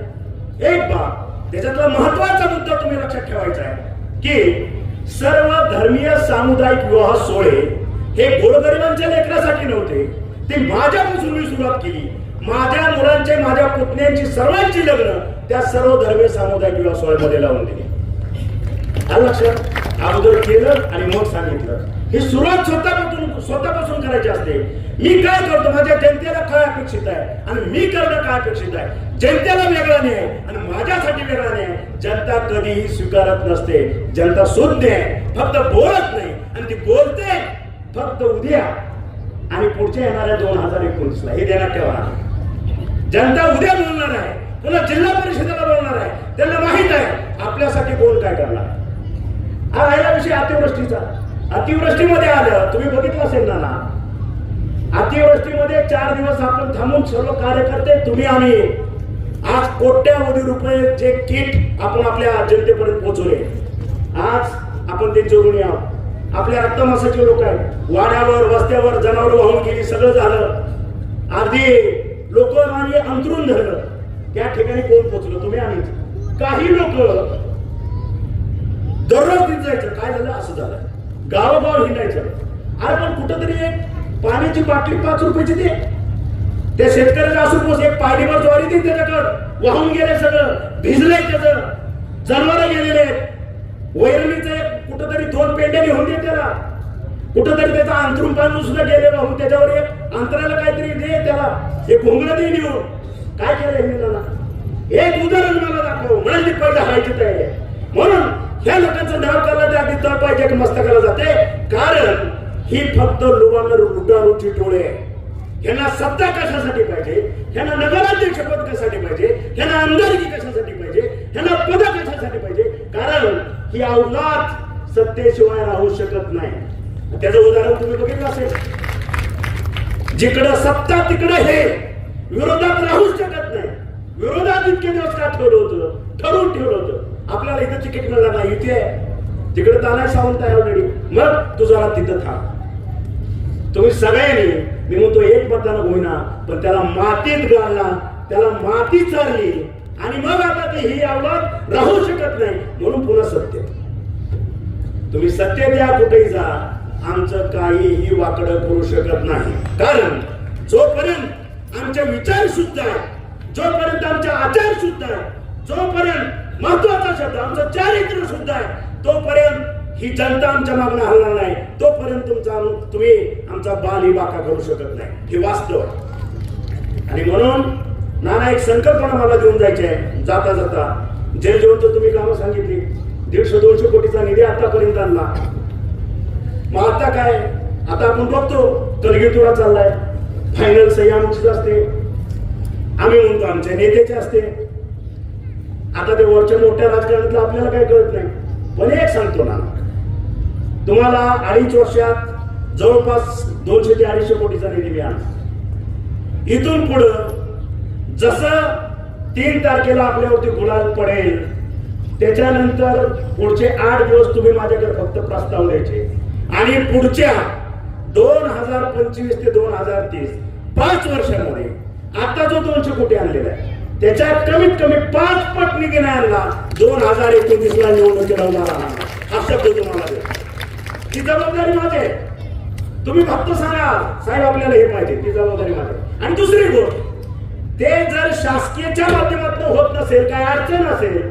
एक बाब त्याच्यातला महत्वाचा मुद्दा तुम्ही लक्षात ठेवायचा आहे की सर्व धर्मीय सामुदायिक विवाह सोहळे हे गोरगरिबांच्या लेकरासाठी नव्हते, ते माझ्यापासून मी सुरुवात केली. माझ्या मुलांचे, माझ्या पुतण्यांची, सर्वांची लग्न त्या सर्व धर्मीय सामुदायिक विवाह सोहळ्यामध्ये लावून दिली. लक्षात अगोदर केलं आणि मग सांगितलं. ही सुरुवात स्वतःपासून करायची असते. मी काय करतो, माझ्या जनतेला काय अपेक्षित आहे आणि मी करणं काय अपेक्षित आहे. जनतेला वेगळा नाही आणि माझ्यासाठी वेगळा नाही. जनता कधीही स्वीकारत नसते. जनता शून्य आहे, फक्त बोलत नाही आणि ती बोलते फक्त उद्या आणि पुढच्या येणाऱ्या 2019ला. हे ध्यानात ठेवा. जनता उद्या बोलणार आहे, पुन्हा जिल्हा परिषदेला बोलणार आहे. त्यांना माहित आहे आपल्यासाठी कोण काय करणार. हा राहिला विषय अतिवृष्टीचा. अतिवृष्टीमध्ये आलं, तुम्ही बघितलं असेल ना, अतिवृष्टीमध्ये 4 दिवस आपण थांबून सर्व कार्यकर्ते, तुम्ही आम्ही आज कोट्यावधी रुपये किट आपण आपल्या जनतेपर्यंत पोहोचवले. आज आपण त्यांच्या ऋणी आहोत. आपल्या रक्तमासाचे लोक आहेत, वाड्यावर वस्त्यावर जनावर वाहून गेली, सगळं झालं. अर्धी लोक आम्ही अंतरून धरलं, त्या ठिकाणी कोण पोहोचलो, तुम्ही आम्ही. काही लोक दररोज दिन जायचं, काय झालं असं झालं, गावोगाव हिंडायचं. अरे पण कुठंतरी एक पाण्याची बाटली 5 रुपयाची दे, त्या शेतकऱ्याला असू एक पायलीवर ज्वारी दे, त्याच्याकडं वाहून गेले, सगळं भिजलंय, त्याचं जनावर गेलेले, वैरणीचे कुठंतरी 2 पेंड्या घेऊन दे त्याला, कुठंतरी त्याचा अंतरून पाणी सुद्धा गेले वाहून, त्याच्यावर एक अंतराला काहीतरी दे, त्याला एक घोंगडं दे निघून. काय केलं हे? एक उदाहरण मला दाखव, म्हणाली पहिलं हायची तयारी आहे. म्हणून ह्या लोकांचं नाव करायला त्या अगदी तळ पाहिजे की मस्तकाला जाते, कारण ही फक्त लोकांना लुटारूची टोळे. ह्यांना सत्ता कशासाठी पाहिजे, ह्यांना नगराध्यक्ष पद कशासाठी पाहिजे, ह्यांना आमदारकी कशासाठी पाहिजे, ह्यांना पद कशासाठी पाहिजे, कारण ही अवलाद सत्तेशिवाय राहू शकत नाही. त्याचं उदाहरण तुम्ही बघितलं असेल, जिकडं सत्ता तिकडं हे विरोधात राहूच शकत नाही. विरोधात इतके दिवस का ठेवलं होतं, ठरवून ठेवलं होतं. आपल्याला इथं तिकीट मिळणार नाही, इथे तिकडे तानाय सावंत आहे ऑलरेडी. मग तू जरा तिथं थांब. तुम्ही सगळ्यांनी, मी म्हणतो एक मतदान होईना, पण त्याला मातीत गाळला, त्याला माती चारली आणि मग आता ते ही अवलाद राहू शकत नाही म्हणून पुन्हा सत्य. तुम्ही सत्य द्या, कुठेही जा, आमचं काहीही वाकडं करू शकत नाही. कारण जोपर्यंत आमचे विचार शुद्ध आहे, जोपर्यंत आमचे आचार शुद्ध आहे, जोपर्यंत महत्वाचा शब्द आमचं चारित्र्य शुद्ध आहे, तोपर्यंत ही जनता आमच्या मागणं हलणार नाही. तोपर्यंत तुम्ही आमचा बाल ही बाका करू शकत नाही. हे वास्तव आहे. आणि म्हणून नाना एक संकल्पना मला देऊन जायची आहे. जाता जाता जे जेवण तुम्ही कामं सांगितली, 150-200 कोटीचा निधी आतापर्यंत आणला. मग आता काय, आता आपण बघतो कलगीतुरा चाललाय, फायनल सही आमचीच असते, आम्ही म्हणतो आमच्या नेत्याचे असते. आता ते वरच्या मोठ्या राजकारणातलं आपल्याला काही कळत नाही. पण एक सांगतो ना, तुम्हाला 2.5 वर्षात जवळपास 200 ते 250 कोटीचा निधी मिळाला. इथून पुढं जसं 3 तारखेला आपल्यावरती गुलाल पडेल, त्याच्यानंतर पुढचे 8 दिवस तुम्ही माझ्याकडे फक्त प्रस्ताव द्यायचे आणि पुढच्या 2025 ते 2030 5 वर्षांमध्ये आता जो 200 कोटी आणलेला आहे त्याच्यात कमीत कमी 5 पट निधी नाही आणला 2029ला निवडणुकीला लढवणार. हा शब्द तुम्हाला देतो. ती जबाबदारी माझी आहे. तुम्ही फक्त सांगा साहेब आपल्याला हे पाहिजे, ती जबाबदारी माझी. आणि दुसरी गोष्ट, ते जर शासकीयच्या माध्यमातून होत नसेल, काय अडचण असेल,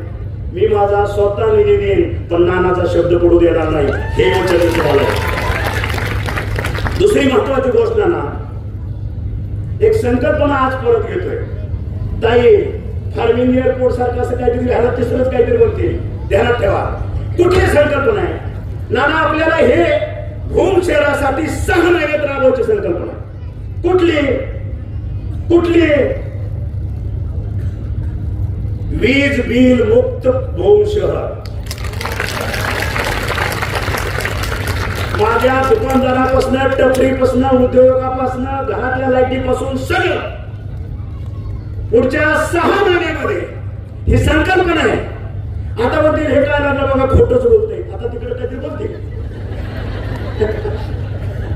मी माझा स्वतः निधी देईन, पण नानाचा शब्द पडू देणार नाही. हे वचन तुम्हाला. दुसरी महत्वाची गोष्ट ना, एक संकल्पना आज परत घेतोय. ताई फार्मिंग एअरपोर्ट सारखं असं काहीतरी ह्याला तिसरंच काहीतरी बोलते, ध्यानात ठेवा. कुठली संकल्पना आहे नाना? आपल्याला हे भूम शहरासाठी 6 महिन्यात राबवायची संकल्पना. कुठली कुठली? वीज बिल मुक्त भूम शहर. माझ्या दुकानदारापासून, टपरीपासून, उद्योगापासून, घरातल्या लाईटीपासून सगळं पुढच्या 6 महिन्यामध्ये ही संकल्पना आहे. आता बोलते हे काय लागलं बघा, खोटंच बोलते. आता तिकडे काहीतरी बोलते.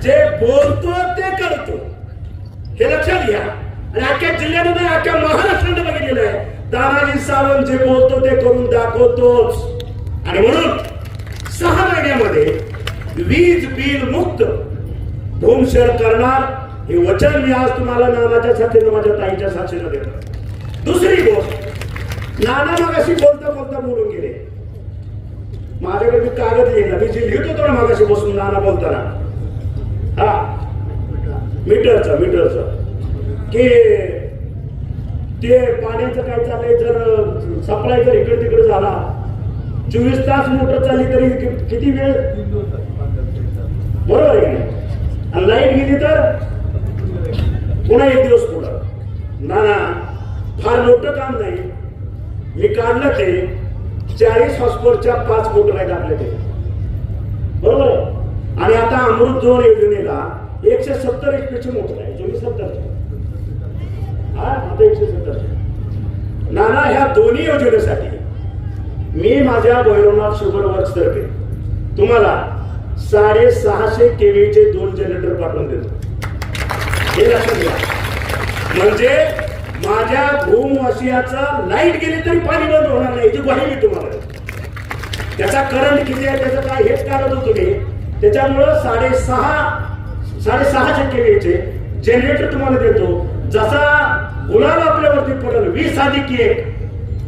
जे बोलतो ते करतो, हे लक्षात घ्या. आणि अख्ख्या जिल्ह्यामध्ये, अख्ख्या महाराष्ट्राने बघितलेलं आहे, तानाजी सावंत जे बोलतो ते करून दाखवतोच. आणि म्हणून 6 महिन्यामध्ये वीज बिल मुक्त भूम शहर करणार, हे वचन मी आज तुम्हाला नानाच्या साथीनं, माझ्या ताईच्या साथीनं देतो. दुसरी गोष्ट, नाना मागाशी बोलता बोलता बोलून गेले. माझ्याकडे मी कागद लिहिला, मी जे लिहित होतो ना मागाशी बसून नाना बोलताना, हा मीटरचं की ते पाण्याचं काय चाललंय, जर सप्लाय जर इकडे तिकडे झाला, 24 तास मोटर चालली तरी किती वेळ, बरोबर आहे का? आणि लाईट गेली तर पुन्हा 1 दिवस पुढं. नाना फार मोठं काम नाही, मी काढलं ते 40 हॉर्सपॉवरच्या 5 मोटर आहेत आपल्याकडे, बरोबर आहे. आणि आता अमृत जोर योजनेला 170 HP मोटर आहे, 70. हा आता 170. नाना ह्या दोन्ही योजनेसाठी मी माझ्या भैरवनाथ शुगर वर्क्स तर्फे तुम्हाला 650 केव्हीचे 2 जनरेटर पाठवून देतो. हे लक्षात घ्या. म्हणजे माझ्या भूमवासियाचा लाईट गेली तरी पाणी बंद होणार नाही, याची ग्वाही मी तुम्हाला देतो. त्याचा करंट किती आहे त्याचं काय हेच काढत होतो मी. त्याच्यामुळं 650 केव्हीचे जनरेटर तुम्हाला देतो. जसा गुलाल आपल्यावरती पडेल 20+1,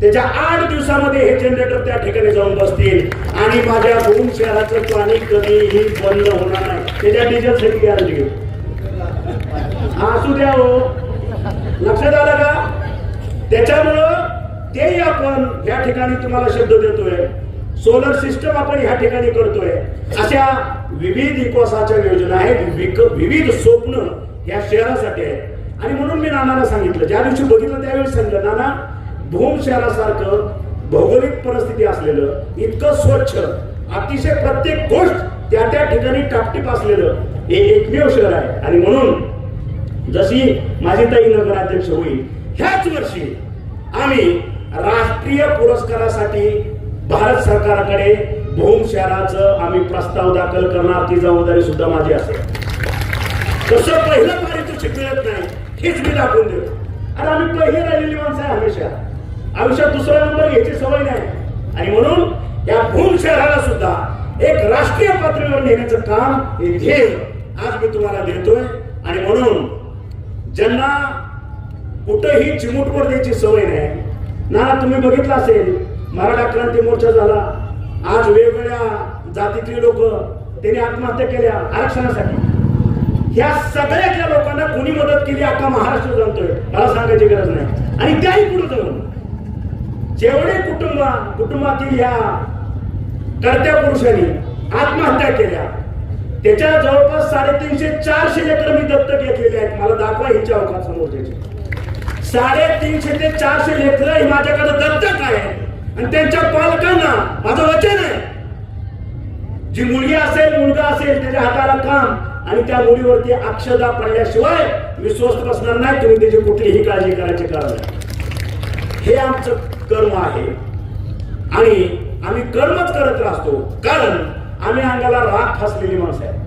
त्याच्या 8 दिवसामध्ये हे जनरेटर त्या ठिकाणी जाऊन बसतील आणि माझ्या भूम शहराचं पाणी कधीही बंद होणार नाही. त्याच्या डिझेलसाठी गॅरंटी घेऊ. असू द्या हो, लक्षात आलं का? त्याच्यामुळं तेही आपण या ठिकाणी तुम्हाला शब्द देतोय. सोलर सिस्टम आपण ह्या ठिकाणी करतोय. अशा विविध विकासाच्या योजना आहेत, विविध स्वप्न या शहरासाठी आहेत. आणि म्हणून मी नानाला सांगितलं, ज्या दिवशी बघितलं त्यावेळी सांगितलं, नाना भूम शहरासारखं भौगोलिक परिस्थिती असलेलं, इतकं स्वच्छ, अतिशय प्रत्येक गोष्ट त्या त्या ठिकाणी टापटीप असलेलं हे एकमेव शहर आहे. आणि म्हणून जशी माझी ताई नगराध्यक्ष होईल, ह्याच वर्षी आम्ही राष्ट्रीय पुरस्कारासाठी भारत सरकारकडे भूम शहराचं आम्ही प्रस्ताव दाखल करणार, ती जबाबदारी सुद्धा माझी असेल. कसं पहिलं पारितोषिक मिळत नाही हेच मी दाखवून देतो. आणि आम्ही पहिली राहिलेली माणसं आहे हमेशा, आयुष्यात दुसरा नंबर घ्यायची सवय नाही. आणि म्हणून या भूम शहराला सुद्धा एक राष्ट्रीय पातळीवर नेण्याचं काम हे ध्येय आज मी तुम्हाला देतोय. आणि म्हणून ज्यांना कुठेही चिमूटवर द्यायची सवय नाही ना, तुम्ही बघितलं असेल मराठा क्रांती मोर्चा झाला, आज वेगवेगळ्या जातीतली लोक त्यांनी आत्महत्या केल्या आरक्षणासाठी. ह्या सगळ्यातल्या लोकांना कुणी मदत केली अख्खा महाराष्ट्र जाणतोय, मला सांगायची गरज नाही. आणि त्याही पुढे जाऊन जेवढे कुटुंबातील ह्या कर्त्या पुरुषांनी आत्महत्या केल्या त्याच्या जवळपास 350-400 लेकरं मी दत्तक घेतलेले आहेत. मला दाखवा हिच्या अवकाश समोर त्याचे 350 ते 400 लेकरं ही माझ्याकडे दत्तक आहे. आणि त्यांच्या पालकांना माझं वचन आहे, जी मुलगी असेल मुलगा असेल त्याच्या हाताला काम आणि त्या मुलीवरती अक्षदा पडल्याशिवाय मी स्वस्थ बसणार नाही. तुम्ही त्याची कुठलीही काळजी करायची कारण नाही. हे आमचं कर्म आहे आणि आम्ही कर्मच करत राहतो, कारण आम्ही अंगाला राख फासलेली माणसं आहे.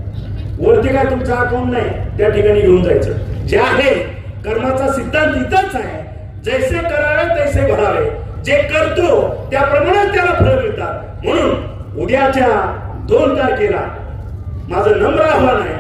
वरती काय तुमचा अकाउंट नाही, त्या ठिकाणी घेऊन जायचं. जे आहे कर्माचा सिद्धांत इथंच आहे, जैसे करावे तैसे भरावे. जे करतो त्याप्रमाणे त्याला फळ मिळतात. म्हणून उद्याच्या 2 तारखेला माझं नम्र आव्हान आहे,